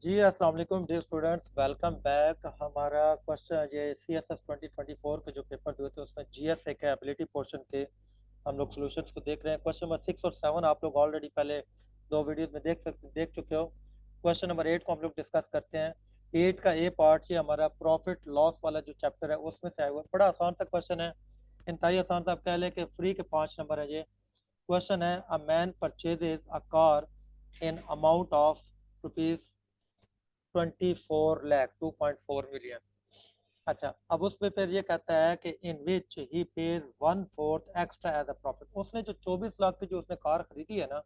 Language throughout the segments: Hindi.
जी अस्सलाम वालेकुम डियर स्टूडेंट्स, वेलकम बैक। हमारा क्वेश्चन ये CSS 2024 के जो पेपर हुए थे उसमें GS के एबिलिटी पोर्शन के हम लोग सॉल्यूशंस को देख रहे हैं। क्वेश्चन नंबर 6 और 7 आप लोग ऑलरेडी पहले दो वीडियोस में देख चुके हो। क्वेश्चन नंबर 8 को हम लोग डिस्कस करते हैं। 8 का ए पार्ट ये हमारा प्रॉफिट लॉस वाला जो चैप्टर है उसमें से आया हुआ है। बड़ा आसान सा क्वेश्चन है, इंतहाई आसान सा। आप कह लें कि फ्री के 5 नंबर है। ये क्वेश्चन है, a man purchases a car in amount of rupees 24 lakh 2.4 million. अच्छा, अब उस पे फिर ये कहता है कि in which he pays 1/4 extra as a profit. उसने जो 24 लाख की जो उसने कार खरीदी है ना,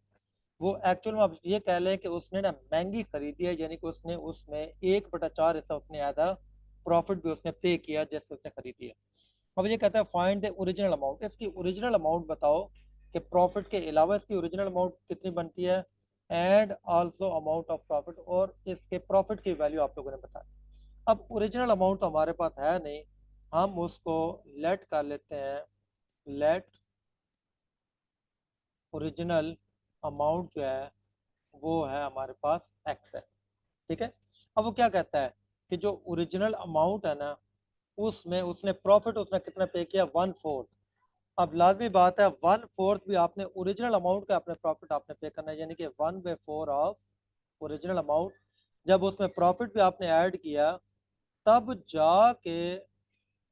वो एक्चुअल में आप ये कह लें कि उसने ना महंगी खरीदी है, यानी कि उसने उसमें 1/4 हिस्सा उसने एज अ प्रॉफिट भी उसने पे किया जैसे उसने खरीदी है। अब ये कहता है फाइंड द ओरिजिनल अमाउंट। इसकी ओरिजिनल अमाउंट बताओ कि प्रॉफिट के अलावा इसकी ओरिजिनल अमाउंट कितनी बनती है, and also amount of profit, और इसके प्रॉफिट की वैल्यू आप लोगों ने बताई। अब ओरिजिनल अमाउंट तो हमारे पास है नहीं, हम उसको लेट कर लेते हैं। लेट ओरिजिनल अमाउंट जो है वो है हमारे पास एक्स है। ठीक है। अब वो क्या कहता है कि जो ओरिजिनल अमाउंट है ना, उसमें उसने प्रॉफिट उसने कितना पे किया, 1/4। अब लाजमी बात है 1/4 भी आपने ओरिजिनल अमाउंट का अपने प्रॉफिट आपने पे करना है, यानी कि 1/4 ऑफ ओरिजिनल अमाउंट। जब उसमें प्रॉफिट भी आपने ऐड किया तब जाके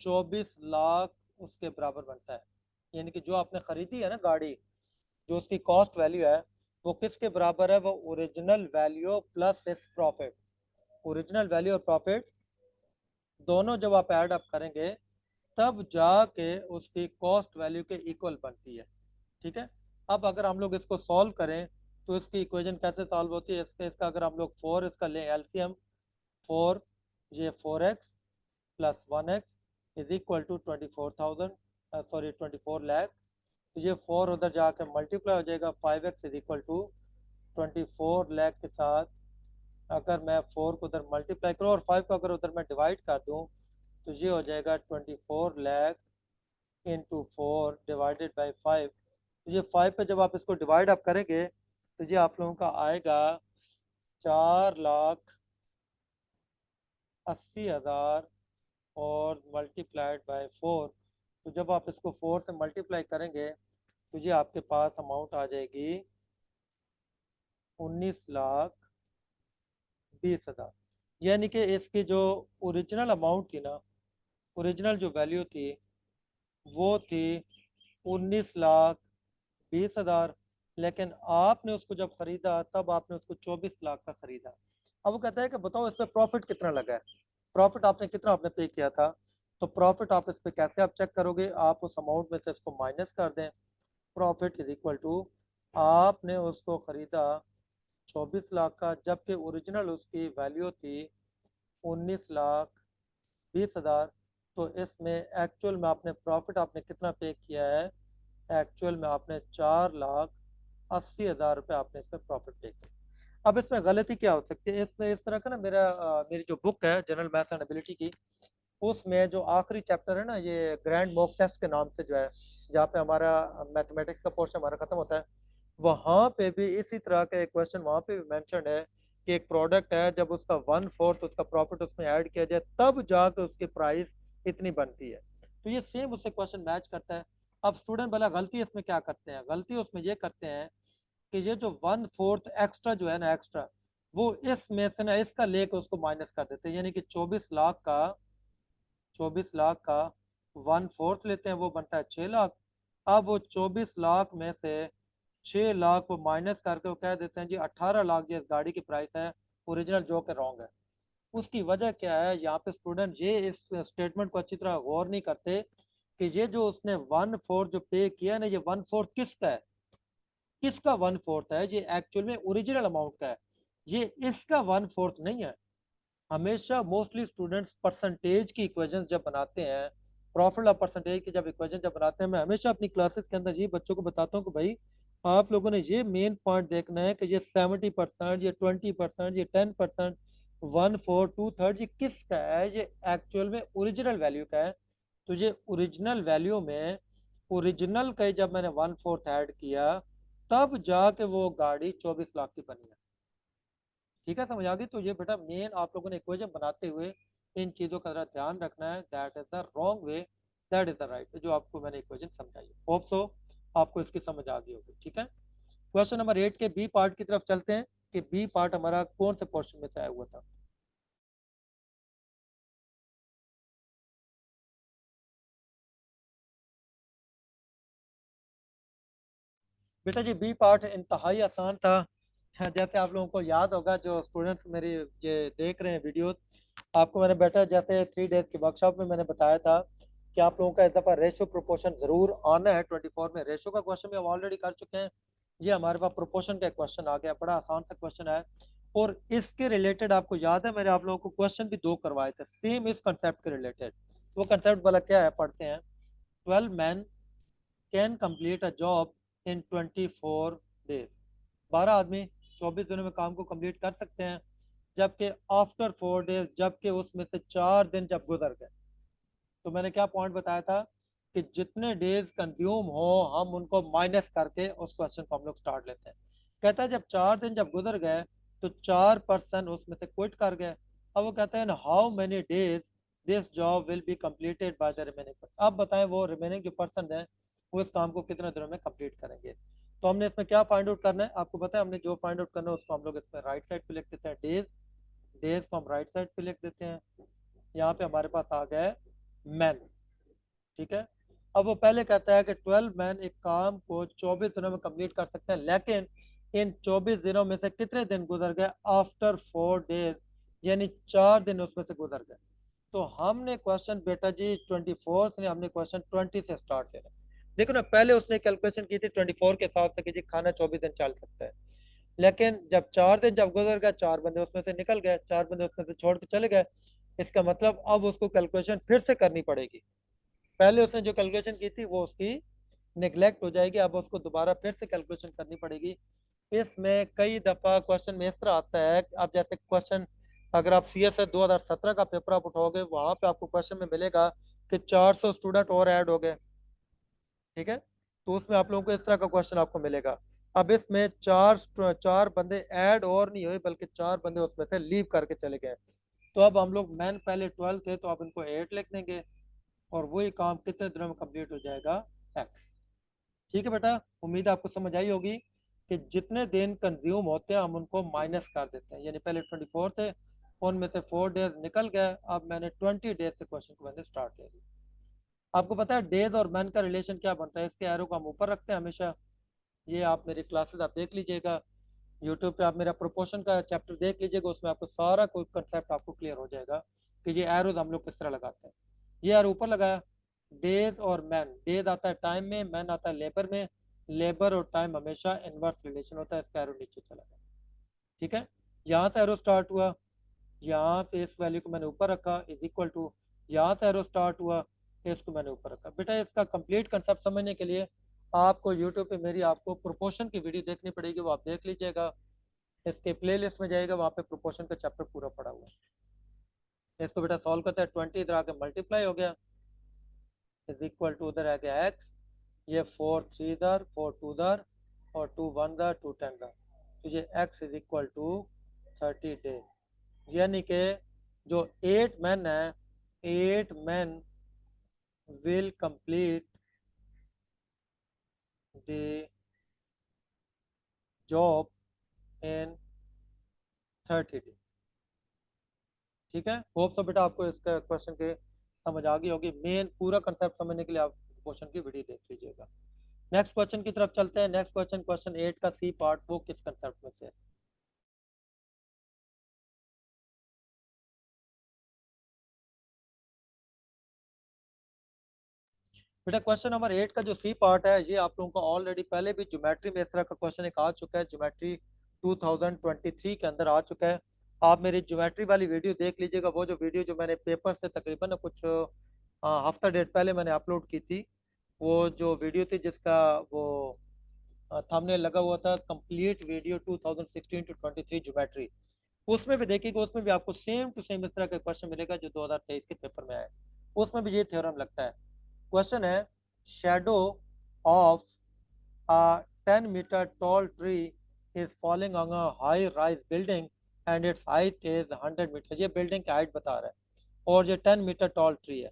24 लाख उसके बराबर बनता है। यानी कि जो आपने खरीदी है ना गाड़ी, जो उसकी कॉस्ट वैल्यू है वो किसके बराबर है, वो ओरिजिनल वैल्यू प्लस इस प्रॉफिट। ओरिजिनल वैल्यू और प्रॉफिट दोनों जब आप ऐड अप करेंगे तब जाके उसकी कॉस्ट वैल्यू के इक्वल बनती है। ठीक है। अब अगर हम लोग इसको सॉल्व करें तो इसकी इक्वेशन कैसे सॉल्व होती है, इसका अगर हम लोग 4 इसका लें एलसीएम, 4 ये 4x plus 1x is equal to 24,000, sorry 24 lakh. तो ये 4 उधर जाकर मल्टीप्लाई हो जाएगा, 5x is equal to 24 lakh के साथ। अगर मैं 4 को उधर मल्टीप्लाई करूँ और 5 को अगर उधर मैं डिवाइड कर दूँ तो ये हो जाएगा 24 लाख इंटू 4 डिवाइडेड बाई 5। तो ये 5 पे जब आप इसको डिवाइड अप करेंगे तो ये आप लोगों का आएगा 4,80,000 और मल्टीप्लाइड बाय 4। तो जब आप इसको 4 से मल्टीप्लाई करेंगे तो ये आपके पास अमाउंट आ जाएगी 19,20,000। यानी कि इसकी जो ओरिजिनल अमाउंट थी ना, ओरिजिनल जो वैल्यू थी वो थी 19,20,000, लेकिन आपने उसको जब खरीदा तब आपने उसको 24 लाख का खरीदा। अब वो कहता है कि बताओ इस पर प्रॉफिट कितना लगा है, प्रॉफिट आपने कितना आपने पे किया था। तो प्रॉफिट आप इस पे कैसे आप चेक करोगे, आप उस अमाउंट में से इसको माइनस कर दें। प्रॉफिट इज इक्वल टू, आपने उसको खरीदा 24 लाख का, जबकि ओरिजिनल उसकी वैल्यू थी 19,20,000। तो इसमें एक्चुअल में आपने प्रॉफिट आपने कितना पे किया है, एक्चुअल में आपने 4,80,000 रुपये आपने इस पर प्रॉफिट पे किया। अब इसमें गलती क्या हो सकती है, इस तरह का ना मेरी जो बुक है जनरल मैथ्स एंड एबिलिटी की, उसमें जो आखिरी चैप्टर है ना, ये ग्रैंड मॉक टेस्ट के नाम से जो है, जहाँ पे हमारा मैथमेटिक्स का पोर्शन हमारा खत्म होता है, वहाँ पे भी इसी तरह का एक क्वेश्चन वहाँ पे भी मेंशन है कि एक प्रोडक्ट है, जब उसका 1/4 उसका प्रॉफिट उसमें ऐड किया जाए तब जाकर उसकी प्राइस इतनी बनती है। तो ये सेम उससे क्वेश्चन मैच करता है। अब स्टूडेंट भला गलती इसमें क्या करते हैं, गलती उसमें ये करते हैं कि ये जो 1/4 एक्स्ट्रा जो है ना, एक्स्ट्रा वो इसमें से ना इसका लेकर उसको माइनस कर देते हैं। यानी कि 24 लाख का 1/4 लेते हैं, वो बनता है 6 लाख। अब वो 24 लाख में से 6 लाख को माइनस करके वो कह देते हैं जी 18 लाख जो इस गाड़ी की प्राइस है, ओरिजिनल, जो कि रॉन्ग है। उसकी वजह क्या है, यहाँ पे स्टूडेंट ये इस स्टेटमेंट को अच्छी तरह गौर नहीं करते कि ये जो उसने 1/4 जो पे किया ना, ये 1/4 किसका है, किसका 1/4 है, ये एक्चुअल में ओरिजिनल अमाउंट का है, ये इसका 1/4 नहीं है। हमेशा मोस्टली स्टूडेंट्स परसेंटेज की इक्वेशन जब बनाते हैं, प्रॉफिट ऑफ परसेंटेज की जब इक्वेशन जब बनाते हैं, मैं हमेशा अपनी क्लासेस के अंदर ये बच्चों को बताता हूँ कि भाई आप लोगों ने ये मेन पॉइंट देखना है कि ये 70%, ये 20%, ये 10%, 1/4, 2/3 ये किसका है, ये एक्चुअल में ओरिजिनल वैल्यू का है। तो ये ओरिजिनल वैल्यू में ओरिजिनल का जब मैंने 1/4 ऐड किया तब जाके वो गाड़ी 24 लाख की बनी है। ठीक है, समझ आ गई। तो ये बेटा मेन आप लोगों ने इक्वेशन बनाते हुए इन चीज़ों का जरा ध्यान रखना है। That is the wrong way, that is the right, जो आपको मैंने इक्वेशन समझाई। होप सो आपको इसकी समझ आ गई होगी। ठीक है, क्वेश्चन नंबर 8 के बी पार्ट की तरफ चलते हैं कि बी पार्ट हमारा कौन से पोर्शन में से आया हुआ था। बेटा जी बी पार्ट इंतहाई आसान था। जैसे आप लोगों को याद होगा, जो स्टूडेंट्स मेरी ये देख रहे हैं वीडियो, आपको मैंने बेटा जैसे 3 डेज के वर्कशॉप में मैंने बताया था कि आप लोगों का इस दफ़ा रेशो प्रोपोर्शन ज़रूर आना है। 24 में रेशो का क्वेश्चन भी हम ऑलरेडी कर चुके हैं। ये हमारे पास प्रोपोर्शन का क्वेश्चन आ गया, बड़ा आसान सा क्वेश्चन है। और इसके रिलेटेड आपको याद है मैंने आप लोगों को क्वेश्चन भी 2 करवाए थे सेम इस कंसेप्ट के रिलेटेड। वो कंसेप्ट वाला क्या है, पढ़ते हैं। 12 men can complete a job in 24 days. 12 आदमी 24 दिनों में काम को कंप्लीट कर सकते हैं, जबकि आफ्टर 4 डेज, जबकि उसमें से 4 दिन जब गुजर गए। तो मैंने क्या पॉइंट बताया था कि जितने डेज कंज्यूम हो हम उनको माइनस करके उस क्वेश्चन को हम लोग स्टार्ट लेते हैं। कहता है जब 4 दिन जब गुजर गए तो 4% उसमें से क्विट कर गए। अब वो कहते हैं how many days this job will be completed by the remaining. अब बताएं वो रिमेनिंग जो पर्सन है वो इस काम को कितने दिनों में कंप्लीट करेंगे। तो हमने इसमें क्या फाइंड आउट करना है, आपको पता है हमने जो फाइंड आउट करना है उसको हम लोग इसमें राइट साइड पे लिख देते हैं डेज। डेज को हम राइट साइड पे लिख देते हैं। यहाँ पे हमारे पास आ गया है मैन। ठीक है, अब वो पहले कहता है कि 12 मैन एक काम को 24 दिनों में कंप्लीट कर सकते हैं, लेकिन इन 24 दिनों में से कितने दिन गुजर गए आफ्टर 4 डेज, यानी 4 दिन उसमें से गुजर गए। तो हमने क्वेश्चन बेटा जी 24 से, हमने क्वेश्चन 20 से स्टार्ट किया। देखो ना, पहले उसने कैलकुलेशन की थी 24 के हिसाब से कि जी खाना 24 दिन चल सकता है, लेकिन जब 4 दिन जब गुजर गए 4 बंदे उसमें से निकल गए, 4 बंदे उसमें से छोड़ के चले गए। इसका मतलब अब उसको कैलकुलेशन फिर से करनी पड़ेगी। पहले उसने जो कैलकुलेशन की थी वो उसकी निगलेक्ट हो जाएगी, अब उसको दोबारा फिर से कैलकुलेशन करनी पड़ेगी। इसमें कई दफ़ा क्वेश्चन में इस तरह आता है कि आप जैसे क्वेश्चन, अगर आप सी एस 2017 का पेपर आप उठाओगे वहाँ पे आपको क्वेश्चन में मिलेगा कि 400 स्टूडेंट और ऐड हो गए। ठीक है, तो उसमें आप लोगों को इस तरह का क्वेश्चन आपको मिलेगा। अब इसमें चार बंदे ऐड और नहीं हुए, बल्कि 4 बंदे उसमें से लीव करके चले गए। तो अब हम लोग मैन पहले 12 थे तो अब इनको 8 लिख देंगे, और वही काम कितने दिनों में कंप्लीट हो जाएगा, एक्स। ठीक है बेटा, उम्मीद है आपको समझ आई होगी कि जितने दिन कंज्यूम होते हैं हम उनको माइनस कर देते हैं। यानी पहले 24 थे, उनमें से 4 डेज निकल गए, अब मैंने 20 डेज से क्वेश्चन को मैंने स्टार्ट ले लिया। आपको पता है डेज और मैन का रिलेशन क्या बनता है, इसके एरो को हम ऊपर रखते हैं हमेशा। ये आप मेरी क्लासेस आप देख लीजिएगा, यूट्यूब पे आप मेरा प्रोपोर्शन का चैप्टर देख लीजिएगा, उसमें आपको सारा कोई कंसेप्ट आपको क्लियर हो जाएगा कि ये एरोज हम लोग किस तरह लगाते हैं। ये एरो ऊपर लगाया, डेज और मैन, डेज आता है टाइम में, मैन आता है लेबर में। लेबर और टाइम हमेशा इनवर्स रिलेशन होता है, इसका एरो नीचे चला गया। ठीक है, यहाँ से एरो स्टार्ट हुआ, यहाँ पे इस वैल्यू को मैंने ऊपर रखा इज इक्वल टू, यहाँ से एरो स्टार्ट हुआ, इसको मैंने ऊपर रखा। बेटा इसका कंप्लीट कंसेप्ट समझने के लिए आपको यूट्यूब पे मेरी आपको प्रोपोर्शन की वीडियो देखनी पड़ेगी, वो आप देख लीजिएगा। इसके प्लेलिस्ट में जाएगा, वहाँ पे प्रोपोर्शन का चैप्टर पूरा पड़ा हुआ है। इसको बेटा सॉल्व करते हैं, 20 इधर आके मल्टीप्लाई हो गया इज इक्वल टू, उधर आ गया एक्स, ये 4 3 इधर, 4 2 इधर, और 2 1 इधर, 2 10 इधर। तो ये X is equal to 30 days. यानी कि जो 8 मैन है, 8 man will complete the job in 30 days. ठीक है, होप तो बेटा आपको इसका क्वेश्चन के समझ आ गई होगी। मेन पूरा कंसेप्ट समझने के लिए आप क्वेश्चन की वीडियो देख लीजिएगा। नेक्स्ट क्वेश्चन की तरफ चलते हैं। नेक्स्ट क्वेश्चन, क्वेश्चन 8 का सी पार्ट, वो किस कंसेप्ट में से है। बेटा क्वेश्चन नंबर 8 का जो सी पार्ट है, ये आप लोगों को ऑलरेडी पहले भी ज्योमेट्री में इस तरह का क्वेश्चन एक आ चुका है, ज्योमेट्री 2023 के अंदर आ चुका है। आप मेरी ज्योमेट्री वाली वीडियो देख लीजिएगा, वो जो वीडियो जो मैंने पेपर से तकरीबन कुछ हफ्ता डेढ़ पहले मैंने अपलोड की थी, वो जो वीडियो थी जिसका वो थंबनेल लगा हुआ था, कंप्लीट वीडियो 2016 टू 23 ज्योमेट्री। उसमें भी देखिएगा, उसमें भी आपको सेम टू सेम इस तरह का क्वेश्चन मिलेगा जो 2023 के पेपर में आया। उसमें भी ये थ्योरम लगता है। क्वेश्चन है, shadow of a 10 meter tall tree is falling on a high rise building and it's height is 100 meter, ये बिल्डिंग की हाइट बता रहा है, और ये 10 मीटर टॉल ट्री है।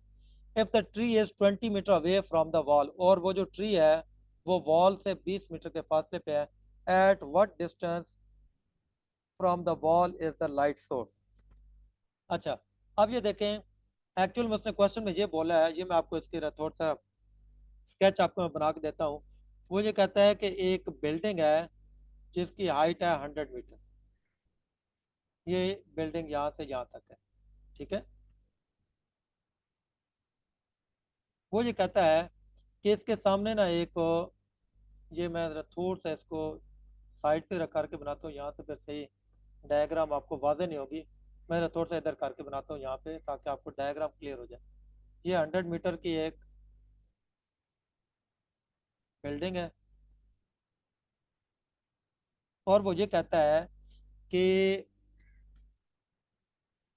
If the tree is 20 meter away from the wall, और वो जो ट्री है वो वॉल से 20 मीटर के फासले पे है, at what distance from the wall is the light source. अच्छा, अब ये देखें, एक्चुअल में उसने क्वेश्चन में ये बोला है, ये मैं आपको इसकी थोड़ा सा स्केच आपको मैं बना के देता हूँ। वो ये कहता है कि एक बिल्डिंग है जिसकी हाइट है 100 मीटर, ये बिल्डिंग यहाँ से यहाँ तक है, ठीक है। वो ये कहता है कि इसके सामने ना एक, ये मैं जरा थोड़ा सा इसको साइड पे रख करके बनाता हूँ, यहाँ से फिर सही डायग्राम आपको वाज़ेह नहीं होगी। मैं जरा थोड़ा सा इधर करके बनाता हूँ यहाँ पे, ताकि आपको डायग्राम क्लियर हो जाए। ये 100 मीटर की एक बिल्डिंग है, और वो ये कहता है कि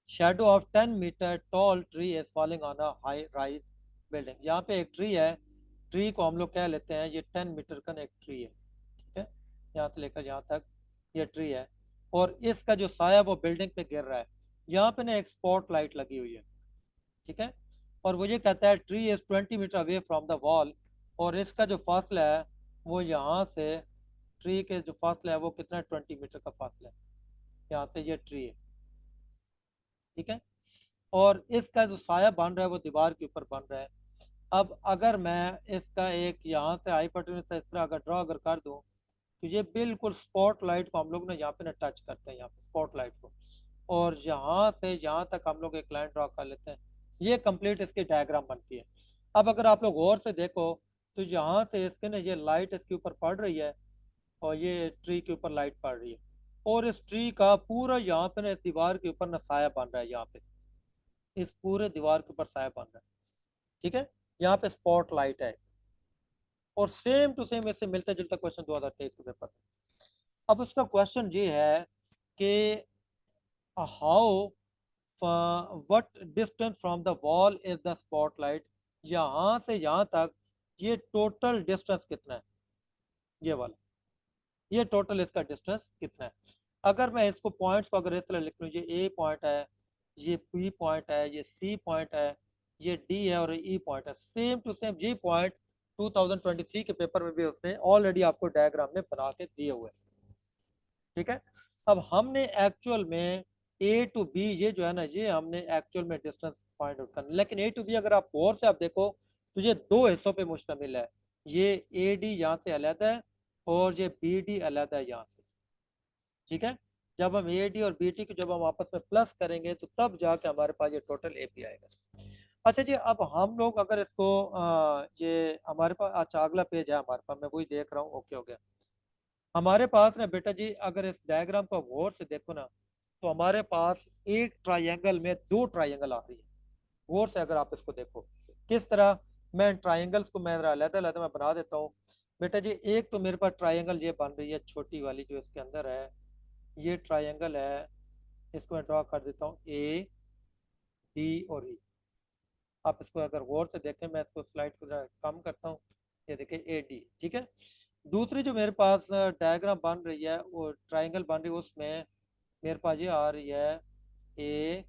shadow of 10 meter tall tree is falling on a high rise building. यहाँ पे एक ट्री है, ट्री को हम लोग कह लेते हैं ये 10 मीटर का एक ट्री है, ठीक है। यहाँ से लेकर यहाँ तक ये ट्री है, और इसका जो साया वो बिल्डिंग पे गिर रहा है। यहाँ पे ना एक स्पॉट लाइट लगी हुई है, ठीक है। और वो ये कहता है tree is 20 meter away from the wall, और इसका जो फासला है वो यहाँ से, ट्री के जो फासला है वो कितना है, 20 मीटर का फासला है, यहाँ से ये ट्री है, ठीक है। और इसका जो साया बन रहा है वो दीवार के ऊपर बन रहा है। अब अगर मैं इसका एक यहाँ से हाइपोटेन्यूज इस तरह अगर ड्रॉ अगर कर दूं, तो ये बिल्कुल स्पॉट लाइट को हम लोग ना यहाँ पे ना टच करते हैं, यहाँ पे स्पॉट लाइट को, और यहाँ से यहाँ तक हम लोग एक लाइन ड्रॉ कर लेते हैं। ये कंप्लीट इसकी डायग्राम बनती है। अब अगर आप लोग गौर से देखो, तो यहाँ से इसके ना ये लाइट इसके ऊपर पड़ रही है, और ये ट्री के ऊपर लाइट पड़ रही है, और इस ट्री का पूरा यहाँ पे ना इस दीवार के ऊपर ना साया बन रहा है, यहाँ पे इस पूरे दीवार के ऊपर साया बन रहा है, ठीक है। यहाँ पे स्पॉट लाइट है, और सेम टू सेम इससे मिलता जुलता क्वेश्चन 2023 के पेपर में। अब उसका क्वेश्चन ये है कि how what distance from the wall is the spotlight, यहाँ से यहाँ तक ये टोटल डिस्टेंस कितना है, ये वाला, ये टोटल इसका डिस्टेंस कितना है। अगर मैं इसको पॉइंट्स को अगर इस तरह लिख लूँ, ये ए पॉइंट है, ये बी पॉइंट है, ये सी पॉइंट है, ये डी है, और ई पॉइंट है, same to same G point 2023 के पेपर में भी उसने ऑलरेडी आपको डायग्राम में बना के दिए हुए हैं, ठीक है। अब हमने एक्चुअल में ए टू बी, ये जो है ना, ये हमने एक्चुअल में डिस्टेंस फाइंड आउट करना, लेकिन ए टू बी अगर आप गौर से आप देखो, तो ये दो हिस्सों पे मुश्तमिल है। ये ए डी यहाँ से अलग है, और ये बी डी अलग है यहाँ से, ठीक है। जब हम ए डी और बी टी को जब हम आपस में प्लस करेंगे, तो तब जाके हमारे पास ये टोटल ए पी आएगा। अच्छा जी, अब हम लोग अगर इसको ये हमारे पास, अच्छा अगला पेज है हमारे पास, मैं वही देख रहा हूँ, ओके हो गया। हमारे पास ना बेटा जी, अगर इस डायग्राम को गौर से देखो ना, तो हमारे पास एक ट्रायंगल में दो ट्रायंगल आ रही है। गौर से अगर आप इसको देखो किस तरह, मैं ट्रायंगल्स को मैं अलग अलग मैं बना देता हूँ। बेटा जी, एक तो मेरे पास ट्रायंगल ये बन रही है छोटी वाली जो इसके अंदर है, ये ट्रायंगल है, इसको मैं ड्रॉ कर देता हूँ, ए डी और ई। आप इसको अगर गौर से देखें, मैं इसको स्लाइड को जरा कम करता हूँ, ये देखिए ए डी, ठीक है। दूसरी जो मेरे पास डायग्राम बन रही है, वो ट्रायंगल बन रही है, उसमें मेरे पास ये आ रही है ए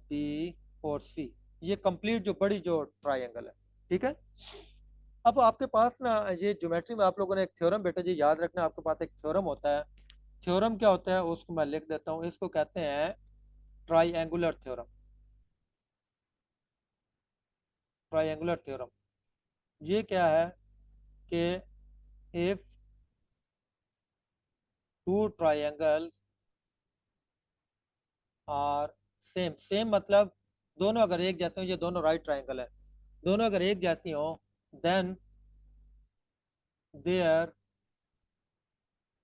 बी और सी, ये कंप्लीट जो बड़ी जो ट्रायंगल है, ठीक है। अब आपके पास ना ये ज्योमेट्री में आप लोगों ने एक थ्योरम, बेटा जी याद रखना, आपके पास एक थ्योरम होता है। थ्योरम क्या होता है उसको मैं लिख देता हूँ, इसको कहते हैं ट्राइएंगुलर थ्योरम। ट्राइएंगुलर थ्योरम ये क्या है कि if two triangle are same, same मतलब दोनों अगर एक जैसे हो, ये दोनों राइट ट्राइंगल है, दोनों अगर एक जैसी हो, then their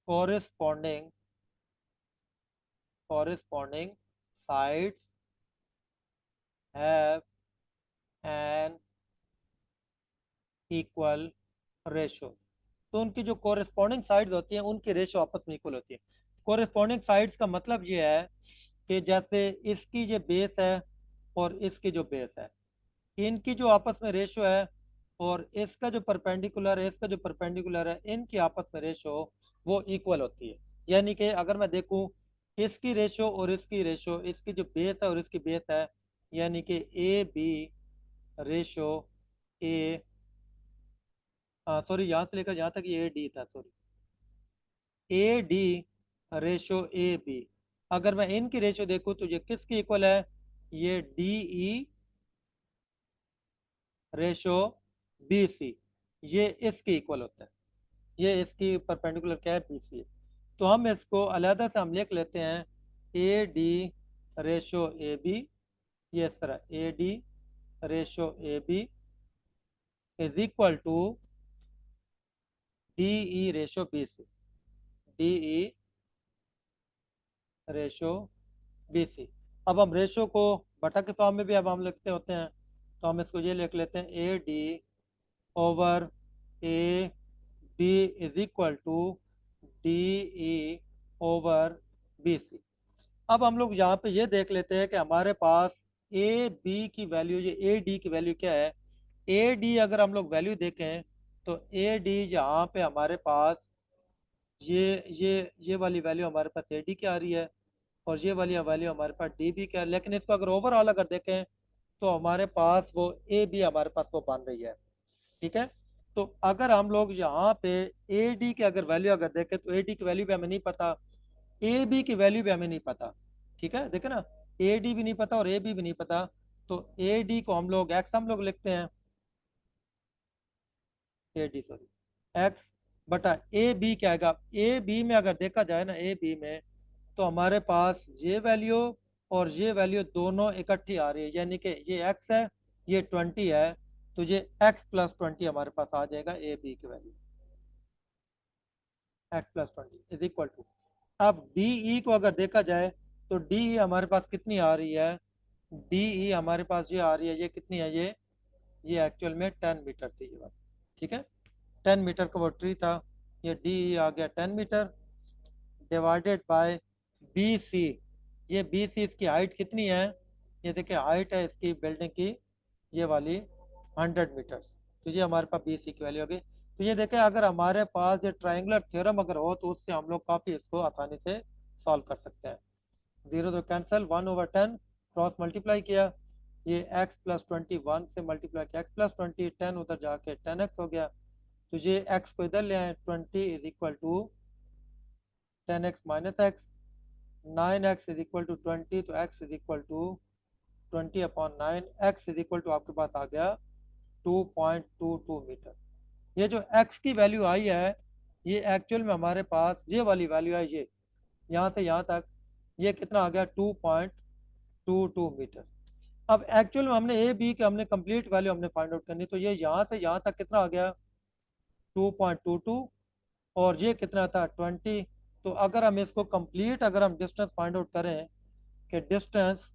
corresponding corresponding sides have an equal ratio। तो उनकी जो कोरिस्पॉन्डिंग साइड्स होती हैं उनकी रेशो आपस में इक्वल होती है। कोरिस्पॉन्डिंग साइड्स का मतलब ये है कि जैसे इसकी जो बेस है और इसकी जो बेस है, इनकी जो आपस में रेशो है, और इसका जो परपेंडिकुलर है, इसका जो परपेंडिकुलर है, इनकी आपस में रेशो वो इक्वल होती है। यानी कि अगर मैं देखूं इसकी रेशो और इसकी रेशो, इसकी जो बेस है और इसकी बेस है, यानी कि A B ratio A, sorry यहाँ से लेकर यहाँ तक ये ए डी था, sorry, A D ratio A B. अगर मैं इनकी रेशो देखूं तो ये किसकी इक्वल है, ये D E ratio B C, ये इसकी इक्वल होता है, ये इसकी परपेंडिकुलर क्या है, बी सी। तो हम इसको अलहदा से हम लिख लेते हैं A D ratio A B, ये इस तरह A D ratio A B is equal to D E ratio B C, D E ratio B C. अब हम रेशो को बटा के फॉर्म में भी अब हम लिखते होते हैं, तो हम इसको ये लिख लेते हैं A D over A B is equal to D E over B C. अब हम लोग यहाँ पे ये देख लेते हैं कि हमारे पास ए बी की वैल्यू, ये ए डी की वैल्यू क्या है। ए डी अगर हम लोग वैल्यू देखें तो ए डी यहाँ पे हमारे पास ये वाली वैल्यू हमारे पास ए डी की आ रही है, और ये वाली वैल्यू हमारे पास डी बी का है। लेकिन इसको अगर ओवरऑल अगर देखें तो हमारे पास वो ए बी हमारे पास वो बन रही है, ठीक है। तो अगर हम लोग यहाँ पे ए डी की अगर वैल्यू अगर देखें तो ए डी की वैल्यू भी हमें नहीं पता, ए बी की वैल्यू भी हमें नहीं पता, ठीक है, देखे ना, ए डी भी नहीं पता और ए बी भी नहीं पता। तो ए डी को हम लोग एक्स हम लोग लिखते हैं, ए डी सॉरी एक्स बटा ए बी क्या आएगा। ए बी में अगर देखा जाए ना, ए बी में तो हमारे पास ये वैल्यू और ये वैल्यू दोनों इकट्ठी आ रही है, यानी कि ये एक्स है, ये 20 है, तो ये एक्स प्लस 20 हमारे पास आ जाएगा ए बी की value, X plus 20 is equal to. अब डी ई को अगर देखा जाए तो डी ई हमारे पास कितनी आ रही है, डी ई हमारे पास ये आ रही है, ये कितनी है, ये एक्चुअल में 10 मीटर थी ये बात, ठीक है, 10 मीटर का वो ट्री था, ये डी ई आ गया 10 meter divided by B C. ये बी सी इसकी हाइट कितनी है, ये देखिए हाइट है इसकी बिल्डिंग की ये वाली 100 मीटर्स, तो ये हमारे पास बी सी की वैल्यू हो गई। तो ये देखें अगर हमारे पास ये ट्राइंगुलर थ्योरम अगर हो तो उससे हम लोग काफ़ी इसको आसानी से सॉल्व कर सकते हैं। जीरो तो कैंसिल, 1/10 क्रॉस मल्टीप्लाई किया, ये x प्लस 21 से मल्टीप्लाई किया, x प्लस 20 10 उधर जाके 10x हो गया, तो ये x को इधर ले आए, 20 is equal to 10x minus X, 9x is equal to 20, तो x is equal to 20/9, x is equal to आपके पास आ गया 2.22 मीटर। ये जो x की वैल्यू आई है ये एक्चुअल में हमारे पास ये वाली वैल्यू है, ये यहाँ से यहाँ तक ये कितना आ गया 2.22 मीटर। अब एक्चुअल में हमने ए बी के हमने कंप्लीट वैल्यू हमने फाइंड आउट करनी, तो ये यहाँ से यहाँ तक कितना आ गया 2.22, और ये कितना था 20। तो अगर हम इसको कंप्लीट अगर हम डिस्टेंस फाइंड आउट करें कि डिस्टेंस,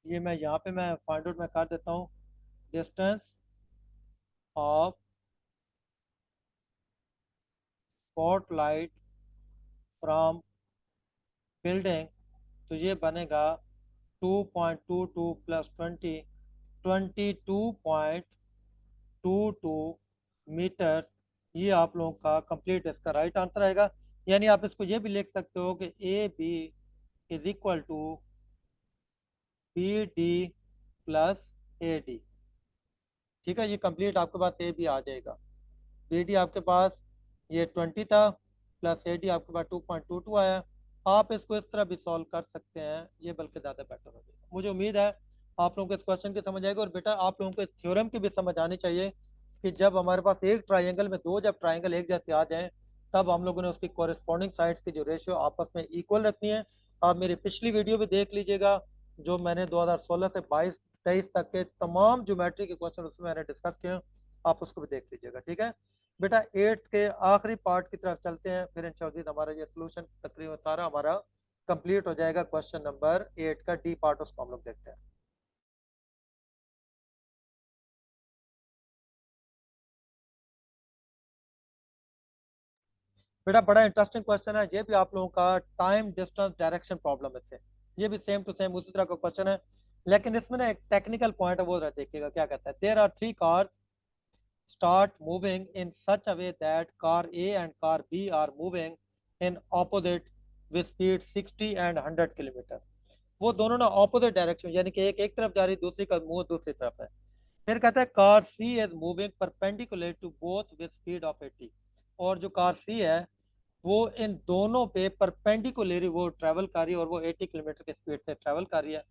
ये मैं यहाँ पे मैं फाइंड आउट में कर देता हूँ, distance of spotlight from building, तो ये बनेगा 2.22 प्लस 20, 22.22 मीटर। ये आप लोगों का कंप्लीट इसका राइट आंसर आएगा। यानी आप इसको ये भी लिख सकते हो कि A B is equal to B D plus A D, ठीक है, ये कंप्लीट आपके पास ए बी आ जाएगा। बी डी आपके पास ये 20 था, प्लस ए डी आपके पास 2.22 आया। आप इसको इस तरह भी सॉल्व कर सकते हैं, ये बल्कि ज़्यादा बेटर हो जाएगा। मुझे उम्मीद है आप लोगों को इस क्वेश्चन की समझ आएगी, और बेटा आप लोगों को इस थ्योरम की भी समझ आनी चाहिए कि जब हमारे पास एक ट्राइंगल में दो जब ट्राइंगल एक जैसे आ जाएं तब हम लोगों ने उसकी कॉरेस्पॉन्डिंग साइड्स की जो रेशियो आपस में इक्वल रखनी है। आप मेरी पिछली वीडियो भी देख लीजिएगा, जो मैंने 2016 से 22-23 तक के तमाम ज्योमेट्री के क्वेश्चन उसमें मैंने डिस्कस किए हैं, आप उसको भी देख लीजिएगा, ठीक है। बेटा 8th के आखिरी पार्ट की तरफ चलते हैं, फिर इंशाअल्लाह हमारा ये सोल्यूशन तकरीबन सारा हमारा कंप्लीट हो जाएगा। क्वेश्चन नंबर 8 का डी पार्ट उसको हम लोग देखते हैं। बेटा बड़ा इंटरेस्टिंग क्वेश्चन है, ये भी आप लोगों का टाइम डिस्टेंस डायरेक्शन प्रॉब्लम में से, ये भी सेम टू सेम उसी तरह का क्वेश्चन है, लेकिन इसमें ना एक टेक्निकल पॉइंट है वो देखिएगा क्या कहता है। There are 3 cars start moving in such a way that car A and car B are moving in opposite with speed 60 and 100 kilometre. वो दोनों ना ऑपोजिट डायरेक्शन, यानी कि एक तरफ जा रही, दूसरी का मुंह दूसरी तरफ है। फिर कहता है car C is moving perpendicular to both with speed of 80। और जो कार सी है वो इन दोनों पे परपेंडिकुलरली वो ट्रैवल कर रही है और वो 80 किलोमीटर की स्पीड से ट्रैवल कर रही है।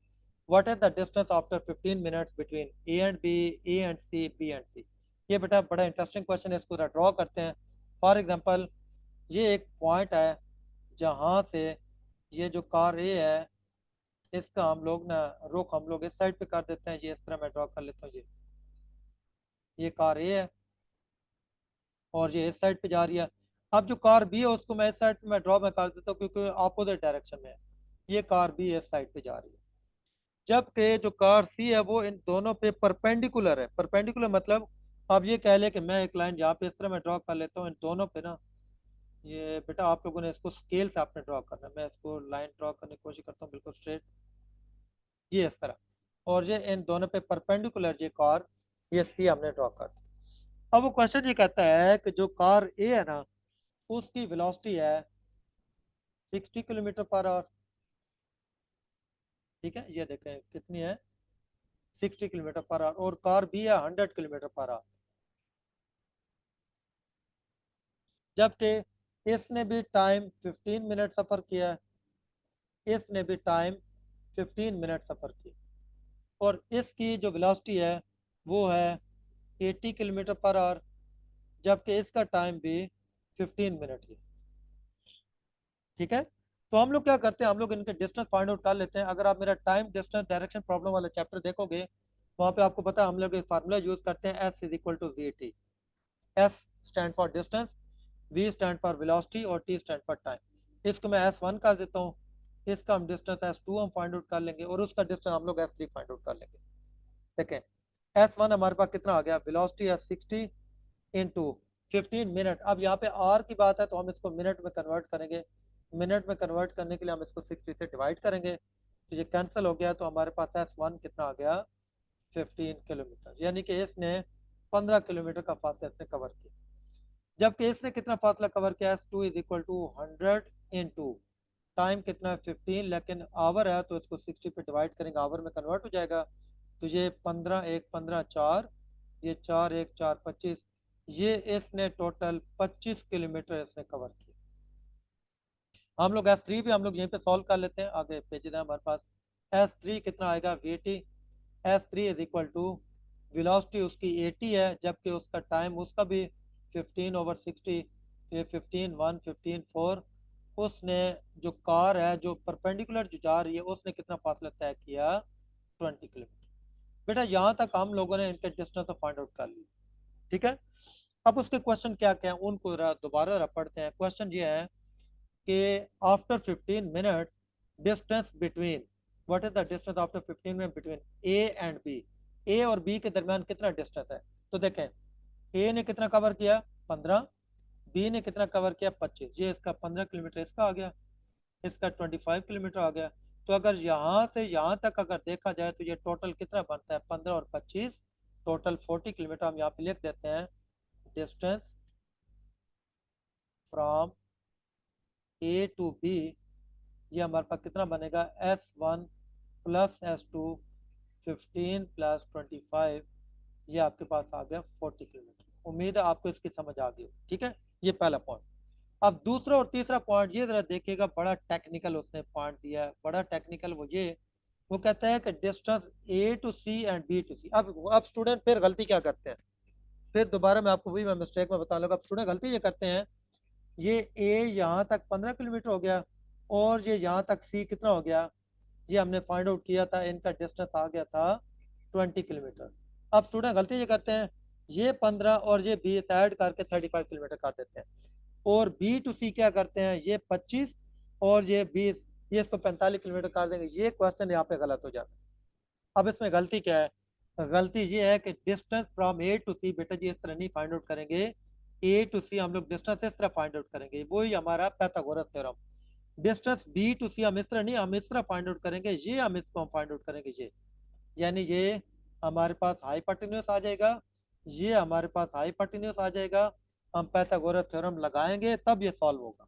What is the distance after 15 minutes between A and B, A and C, B and C. ये बेटा बड़ा इंटरेस्टिंग क्वेश्चन है, इसको ड्रॉ करते हैं। फॉर एग्जांपल ये एक पॉइंट है जहां से ये जो कार ए है इसका हम लोग ना रुख हम लोग इस साइड पे कर देते हैं, ये इस तरह मैं ड्रॉ कर लेता हूँ। ये कार ए है और ये इस साइड पे जा रही है। अब जो कार बी है उसको मैं इस साइड पे मैं ड्रॉ में कर देता हूँ क्योंकि अपोजिट डायरेक्शन में है। ये कार बी इस साइड पे जा रही है, जबकि जो कार सी है वो इन दोनों पे परपेंडिकुलर है। परपेंडिकुलर मतलब आप ये कह ले कि मैं एक लाइन यहाँ पे इस तरह मैं ड्रॉ कर लेता हूँ इन दोनों पे ना। ये बेटा आप लोगों ने इसको स्केल से आपने ड्रॉ करना है, मैं इसको लाइन ड्रॉ करने की कोशिश करता हूँ बिल्कुल स्ट्रेट, ये इस तरह। और ये इन दोनों पे परपेंडिकुलर ये कार ये सी हमने ड्रॉ कर दी। अब वो क्वेश्चन ये कहता है कि जो कार ए है ना उसकी वेलोसिटी है 60 किलोमीटर पर आवर। ठीक है, ये देखें कितनी है, 60 किलोमीटर पर आवर। और कार बी है 100 किलोमीटर पर आवर। जबकि इसने भी टाइम 15 मिनट सफर किया है, इसने भी टाइम 15 मिनट सफर किया, और इसकी जो वेलोसिटी है वो है 80 किलोमीटर पर आवर, जबकि इसका टाइम भी 15 मिनट है। ठीक है, तो हम लोग क्या करते हैं, हम लोग इनके डिस्टेंस फाइंड आउट कर लेते हैं। अगर आप मेरा टाइम डिस्टेंस डायरेक्शन प्रॉब्लम वाला चैप्टर देखोगे वहाँ पे आपको पता है हम लोग एक फार्मूला यूज करते हैं, S is equal to V T. S stand for distance, V stand for velocity और टी स्टैंड फॉर टाइम। इसको मैं एस वन कर देता हूँ, इसका हम डिस्टेंस एस टू हम फाइंड आउट कर लेंगे और उसका डिस्टेंस हम लोग एस थ्री फाइंड आउट कर लेंगे। देखें एस वन हमारे पास कितना आ गया, वेलोसिटी है 60 इंटू 15 मिनट। अब यहाँ पे आर की बात है तो हम इसको मिनट में कन्वर्ट करेंगे। मिनट में कन्वर्ट करने के लिए हम इसको 60 से डिवाइड करेंगे तो ये कैंसिल हो गया, तो हमारे पास एस वन कितना आ गया, 15 किलोमीटर। यानी कि इसने 15 किलोमीटर का फासला इसने कवर किया। जबकि इसने कितना फासला कवर किया, S two is equal to 100 into time कितना है 15, लेकिन आवर है तो इसको 60 पे डिवाइड करेंगे, आवर में कन्वर्ट हो जाएगा। तो ये 15 एक 15 4, ये 4 एक 4 25, ये इसने टोटल 25 किलोमीटर इसने कवर किया। हम लोग एस थ्री भी हम लोग यहीं पे सॉल्व कर लेते हैं, आगे पेजेस है हमारे पास। एस थ्री कितना आएगा, V T. S three is equal to velocity उसकी 80 है, जबकि उसका टाइम उसका भी 15/60, ये 15 1 15 4। उसने जो कार है जो परपेंडिकुलर जो जा रही है उसने कितना फासला तय किया, 20 किलोमीटर। बेटा यहाँ तक हम लोगों ने इनके डिस्टेंस फाइंड आउट कर लिया। ठीक है, अब उसके क्वेश्चन क्या क्या है उनको दोबारा पढ़ते हैं। क्वेश्चन ये है कि after 15 minute distance between, what is the distance after 15 minute between A and B. A और बी के दरमियान कितना डिस्टेंस है, तो देखें ए ने कितना कवर किया 15, बी ने कितना कवर किया 25, ये इसका 15 किलोमीटर इसका आ गया, इसका 25 किलोमीटर आ गया। तो अगर यहाँ से यहाँ तक अगर देखा जाए तो ये टोटल कितना बनता है, 15 और 25 टोटल 40 किलोमीटर। हम यहाँ पे लिख देते हैं distance from A to B, ये हमारे पास कितना बनेगा, S one plus S two 15 plus 25, ये आपके पास आ गया 40 किलोमीटर। उम्मीद है आपको इसकी समझ आ गई। ठीक है, ये पहला पॉइंट। अब दूसरा और तीसरा पॉइंट ये जरा देखिएगा, बड़ा टेक्निकल उसने पॉइंट दिया है, बड़ा टेक्निकल। वो ये वो कहता है कि distance A to C and B to C. अब स्टूडेंट फिर गलती क्या करते हैं, फिर दोबारा मैं आपको वही मैं मिस्टेक में बता लूँगा। अब स्टूडेंट गलती ये करते हैं, ये ए यहाँ तक 15 किलोमीटर हो गया और ये यहाँ तक सी कितना हो गया, ये हमने फाइंड आउट किया था, इनका डिस्टेंस आ गया था 20 किलोमीटर। अब स्टूडेंट गलती ये करते हैं, ये 15 और ये 20 ऐड करके 35 किलोमीटर कर देते हैं, और बी टू सी क्या करते हैं, ये 25 और ये 20, ये इसको 45 किलोमीटर कर देंगे। ये क्वेश्चन यहाँ पे गलत हो जाता है। अब इसमें गलती क्या है, गलती ये है कि डिस्टेंस फ्रॉम ए टू सी, बेटा जी इस तरह नहीं फाइंड आउट करेंगे। ए टू सी हम लोग डिस्टेंस इस तरह फाइंड आउट करेंगे, वही हमारा Pythagoras theorem. Distance B to C हम इस तरह नहीं, हम इस तरह फाइंड आउट करेंगे, ये हम इसको हम फाइंड आउट करेंगे ये, यानी ये हमारे पास हाइपोटेन्यूज आ जाएगा, ये हमारे पास हाइपोटेन्यूज आ जाएगा। हम पाइथागोरस थ्योरम लगाएंगे तब ये सॉल्व होगा।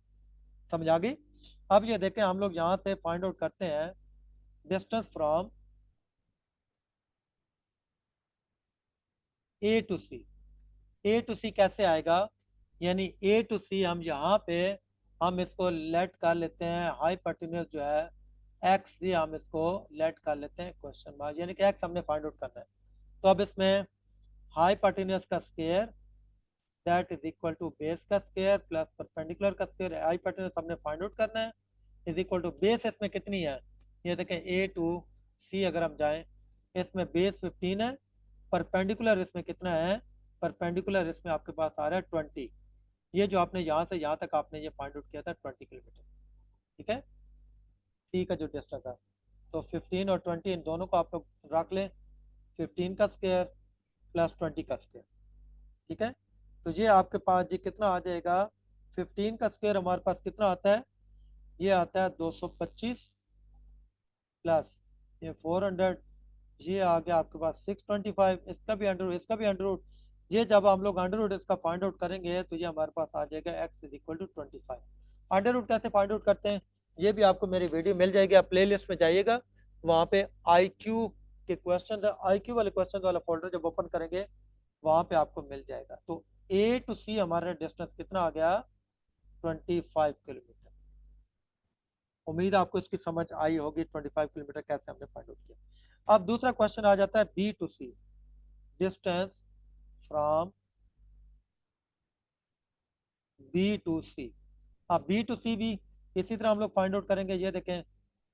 समझ आ गई। अब ये देखें, हम लोग यहाँ से फाइंड आउट करते हैं distance from A to C. A to C कैसे आएगा, यानी ए टू सी हम यहाँ पे हम इसको लेट कर लेते हैं हाइपोटेन्यूज जो है एक्स, ये हम इसको लेट कर लेते हैं क्वेश्चन मार्क, यानी कि एक्स हमने फाइंड आउट करना है। तो अब इसमें हाइपोटेन्यूज का square that is equal to base का स्क्वायर प्लस परपेंडिकुलर का स्क्वायर, हाइपोटेन्यूज हमने फाइंड आउट करना है, इज इक्वल टू बेस इसमें कितनी है, ये देखें ए टू सी अगर हम जाएं, इसमें बेस 15 है, परपेंडिकुलर इसमें कितना है, परपेंडिकुलर इसमें आपके पास आ रहा है 20। ये जो आपने यहाँ से यहाँ तक आपने ये फाइंड आउट किया था 20 किलोमीटर, ठीक है, सी का जो डिस्टेंस है। तो 15 और 20 इन दोनों को आप लोग रख लें, 15 का स्क्वायर प्लस 20 का स्क्वायर, ठीक है। तो ये आपके पास ये कितना आ जाएगा, 15 का स्क्वायर हमारे पास कितना आता है, ये आता है 225 प्लस ये 400, ये आ गया आपके पास 625, इसका भी अंडर, इसका भी अंडर रूट। ये जब हम लोग अंडर रूट इसका फाइंड आउट करेंगे तो ये हमारे पास आ जाएगा x is equal to 25। Under root कैसे फाइंड आउट करते हैं, ये भी आपको मेरी वीडियो मिल जाएगी, आप प्ले लिस्ट में जाइएगा, वहाँ पे IQ के क्वेश्चन, IQ वाले क्वेश्चन वाला फोल्डर जब ओपन करेंगे वहाँ पे आपको मिल जाएगा। तो A टू C हमारा डिस्टेंस कितना आ गया, 25 किलोमीटर। उम्मीद आपको इसकी समझ आई होगी 25 किलोमीटर कैसे हमने फाइंड आउट किया। अब दूसरा क्वेश्चन आ जाता है B to C, distance from B to C. अब बी टू सी भी इसी तरह हम लोग फाइंड आउट करेंगे, ये देखें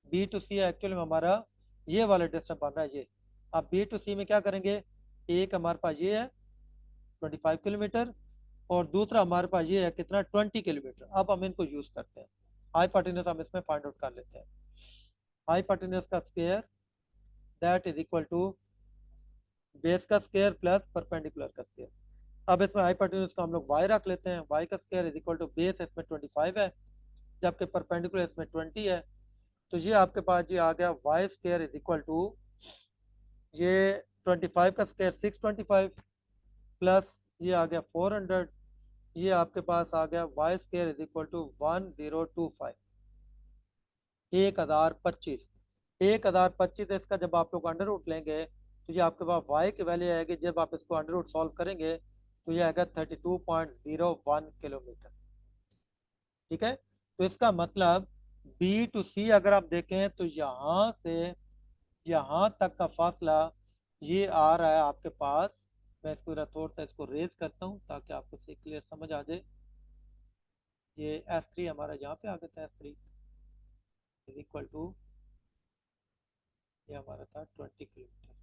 बी टू सी एक्चुअली में हमारा ये वाला डिस्टेंस बन रहा है ये। अब बी टू सी में क्या करेंगे, एक हमारे पास ये है 25 किलोमीटर और दूसरा हमारे पास ये है कितना 20 किलोमीटर। अब हम इनको यूज करते हैं, हाइपोटेन्यूज हम इसमें फाइंड आउट कर लेते हैं, हाइपोटेन्यूज का square that is equal to base का स्क्वायर प्लस परपेंडिकुलर का स्क्वायर। अब इसमें हाइपोटेन्यूज का हम लोग y रख लेते हैं, y का square is equal to base इसमें 25 है जबकि परपेंडिकुलर इसमें 20 है। तो ये आपके पास ये आ गया y square is equal to ये 25 का स्क्वायर 625 प्लस ये आ गया 400, ये आपके पास आ गया y square is equal to 1025, 1025। 1025 इसका जब आप लोग अंडर रूट लेंगे तो ये आपके पास y की वैल्यू आएगी, जब आप इसको अंडर रूट सॉल्व करेंगे तो ये आएगा 32.01 किलोमीटर, ठीक है। तो इसका मतलब बी टू सी अगर आप देखें तो यहाँ से यहाँ तक का फासला ये आ रहा है आपके पास, मैं इसको थोड़ा सा इसको रेज करता हूँ ताकि आपको से क्लियर समझ आ जाए। ये S3 हमारा यहाँ पे आ गया था, S3 इज इक्वल टू ये हमारा था 20 किलोमीटर।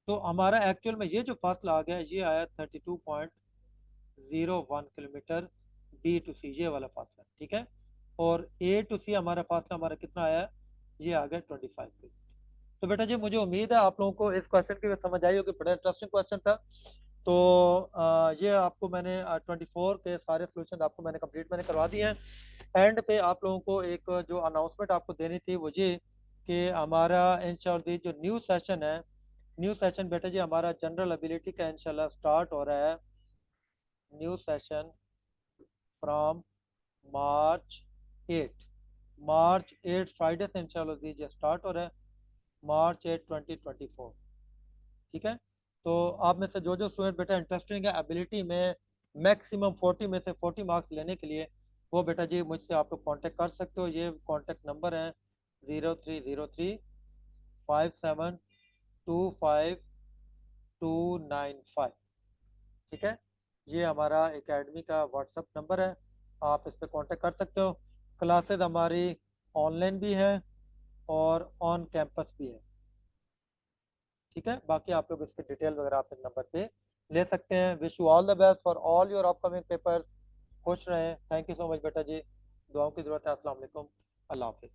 तो हमारा एक्चुअल में ये जो फासला आ गया ये आया 32.01 किलोमीटर बी टू सी, ये वाला फासला, ठीक है। और ए टू सी हमारा फासला हमारा कितना आया, ये आ गया 25 किलोमीटर। तो बेटा जी मुझे उम्मीद है आप लोगों को इस क्वेश्चन की समझ आई होगी, बड़ा इंटरेस्टिंग क्वेश्चन था। तो ये आपको मैंने 24 के सारे सोल्यूशन आपको मैंने कंप्लीट मैंने करवा दिए हैं। एंड पे आप लोगों को एक जो अनाउंसमेंट आपको देनी थी वो ये कि हमारा इंशाल्लाह जो न्यू सेशन है, न्यू सेशन बेटा जी हमारा जनरल एबिलिटी का इंशाल्लाह स्टार्ट हो रहा है, new session from March 8, March 8 Friday से इंशाल्लाह दीजिए स्टार्ट हो रहा है, मार्च 8 2024, ठीक है। तो आप में से जो जो स्टूडेंट बेटा इंटरेस्टेड है एबिलिटी में मैक्सिमम 40 में से 40 मार्क्स लेने के लिए, वो बेटा जी मुझसे आप लोग कॉन्टेक्ट कर सकते हो, ये कॉन्टेक्ट नंबर है 03035725 ठीक है। ये हमारा एकेडमी का व्हाट्सअप नंबर है, आप इस पर कांटेक्ट कर सकते हो। क्लासेस हमारी ऑनलाइन भी है और ऑन कैंपस भी है, ठीक है। बाकी आप लोग इसकी डिटेल वगैरह आप इस नंबर पे ले सकते हैं। Wish you all the best for all your upcoming papers, खुश रहें। थैंक यू सो मच बेटा जी, दुआओं की जरूरत है। अस्सलाम वालेकुम, अल्लाह हाफिज़।